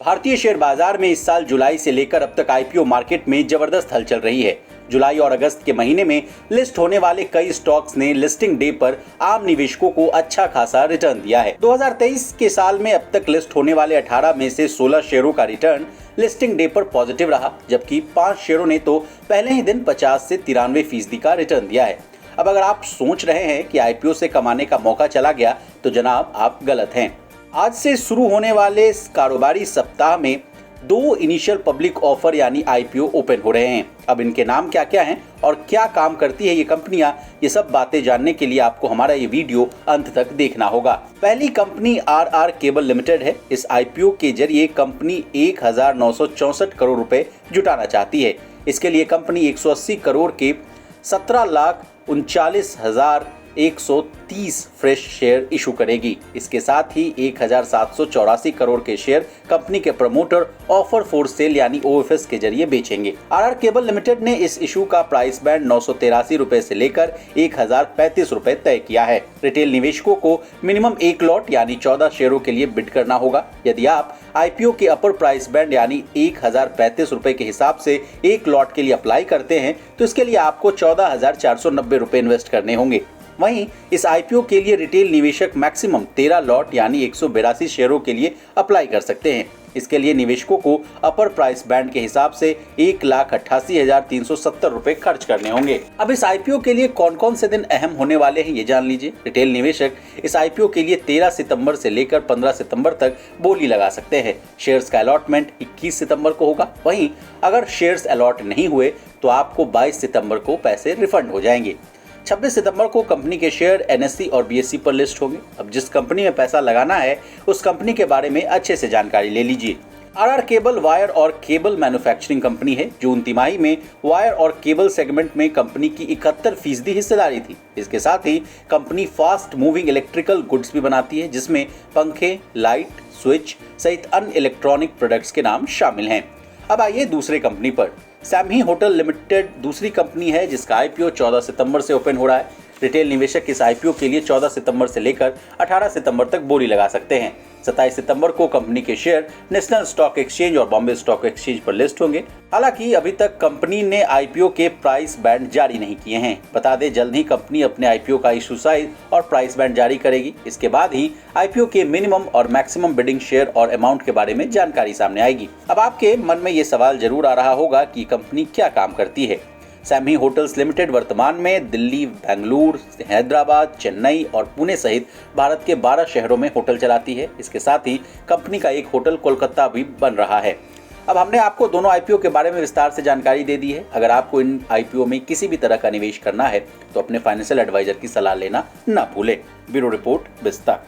भारतीय शेयर बाजार में इस साल जुलाई से लेकर अब तक आईपीओ मार्केट में जबरदस्त हलचल रही है। जुलाई और अगस्त के महीने में लिस्ट होने वाले कई स्टॉक्स ने लिस्टिंग डे पर आम निवेशकों को अच्छा खासा रिटर्न दिया है। 2023 के साल में अब तक लिस्ट होने वाले 18 में से 16 शेयरों का रिटर्न लिस्टिंग डे पर पॉजिटिव रहा, जबकि 5 शेयरों ने तो पहले ही दिन 50 से 93% का रिटर्न दिया है। अब अगर आप सोच रहे हैं कि आईपीओ से कमाने का मौका चला गया, तो जनाब आप गलत हैं। आज से शुरू होने वाले इस कारोबारी सप्ताह में 2 इनिशियल पब्लिक ऑफर यानी आईपीओ ओपन हो रहे हैं। अब इनके नाम क्या क्या हैं और क्या काम करती है ये कंपनियां, ये सब बातें जानने के लिए आपको हमारा ये वीडियो अंत तक देखना होगा। पहली कंपनी आरआर केबल लिमिटेड है। इस आईपीओ के जरिए कंपनी 1964 करोड़ रुपए जुटाना चाहती है। इसके लिए कंपनी 180 करोड़ के 17,39,130 फ्रेश शेयर इशू करेगी। इसके साथ ही 1,784 करोड़ के शेयर कंपनी के प्रमोटर ऑफर फॉर सेल यानी ओएफएस के जरिए बेचेंगे। आरआर केबल लिमिटेड ने इस इशू का प्राइस बैंड 983 रुपए से लेकर 1,035 रुपए तय किया है। रिटेल निवेशकों को मिनिमम 1 लॉट यानी 14 शेयरों के लिए बिड करना होगा। यदि आप आईपीओ के अपर प्राइस बैंड यानी 1,035 रुपए के हिसाब से 1 लॉट के लिए अप्लाई करते हैं, तो इसके लिए आपको 14,490 रुपए इन्वेस्ट करने होंगे। वहीं इस आईपीओ के लिए रिटेल निवेशक मैक्सिमम 13 लॉट यानी 182 शेयरों के लिए अप्लाई कर सकते हैं। इसके लिए निवेशकों को अपर प्राइस बैंड के हिसाब से 1,88,370 रुपए खर्च करने होंगे। अब इस आईपीओ के लिए कौन कौन से दिन अहम होने वाले हैं ये जान लीजिए। रिटेल निवेशक इस आईपीओ के लिए 13 सितंबर से लेकर 15 सितंबर तक बोली लगा सकते हैं। शेयर्स का अलॉटमेंट 21 सितंबर को होगा। वहीं अगर शेयर्स अलॉट नहीं हुए तो आपको 22 सितंबर को पैसे रिफंड हो जाएंगे। 26 सितंबर को कंपनी के शेयर एनएससी और बीएसई पर लिस्ट होंगे। अब जिस कंपनी में पैसा लगाना है उस कंपनी के बारे में अच्छे से जानकारी ले लीजिए। आरआर केबल वायर और केबल मैन्युफैक्चरिंग कंपनी है। जून तिमाही में वायर और केबल सेगमेंट में कंपनी की 71% हिस्सेदारी थी। इसके साथ ही company fast moving electrical goods भी बनाती है, जिसमें पंखे, लाइट, स्विच सहित अन्य इलेक्ट्रॉनिक प्रोडक्ट्स के नाम शामिल हैं। अब आइए दूसरी कंपनी पर। सैमही होटल लिमिटेड दूसरी कंपनी है जिसका आईपीओ 14 सितंबर से ओपन हो रहा है। रिटेल निवेशक इस आईपीओ के लिए 14 सितंबर से लेकर 18 सितंबर तक बोली लगा सकते हैं। 27 सितंबर को कंपनी के शेयर नेशनल स्टॉक एक्सचेंज और बॉम्बे स्टॉक एक्सचेंज पर लिस्ट होंगे। हालांकि अभी तक कंपनी ने आईपीओ के प्राइस बैंड जारी नहीं किए हैं। बता दें, जल्द ही कंपनी अपने आईपीओ का इशू साइज और प्राइस बैंड जारी करेगी। इसके बाद ही आईपीओ के मिनिमम और मैक्सिमम बिडिंग शेयर और अमाउंट के बारे में जानकारी सामने आएगी। अब आपके मन में ये सवाल जरूर आ रहा होगा कि कंपनी क्या काम करती है। सैमही होटल्स लिमिटेड वर्तमान में दिल्ली, बेंगलुरु, हैदराबाद, चेन्नई और पुणे सहित भारत के 12 शहरों में होटल चलाती है। इसके साथ ही कंपनी का एक होटल कोलकाता भी बन रहा है। अब हमने आपको दोनों आईपीओ के बारे में विस्तार से जानकारी दे दी है। अगर आपको इन आईपीओ में किसी भी तरह का निवेश करना है तो अपने फाइनेंशियल एडवाइजर की सलाह लेना ना भूलें। ब्यूरो रिपोर्ट, विस्तार।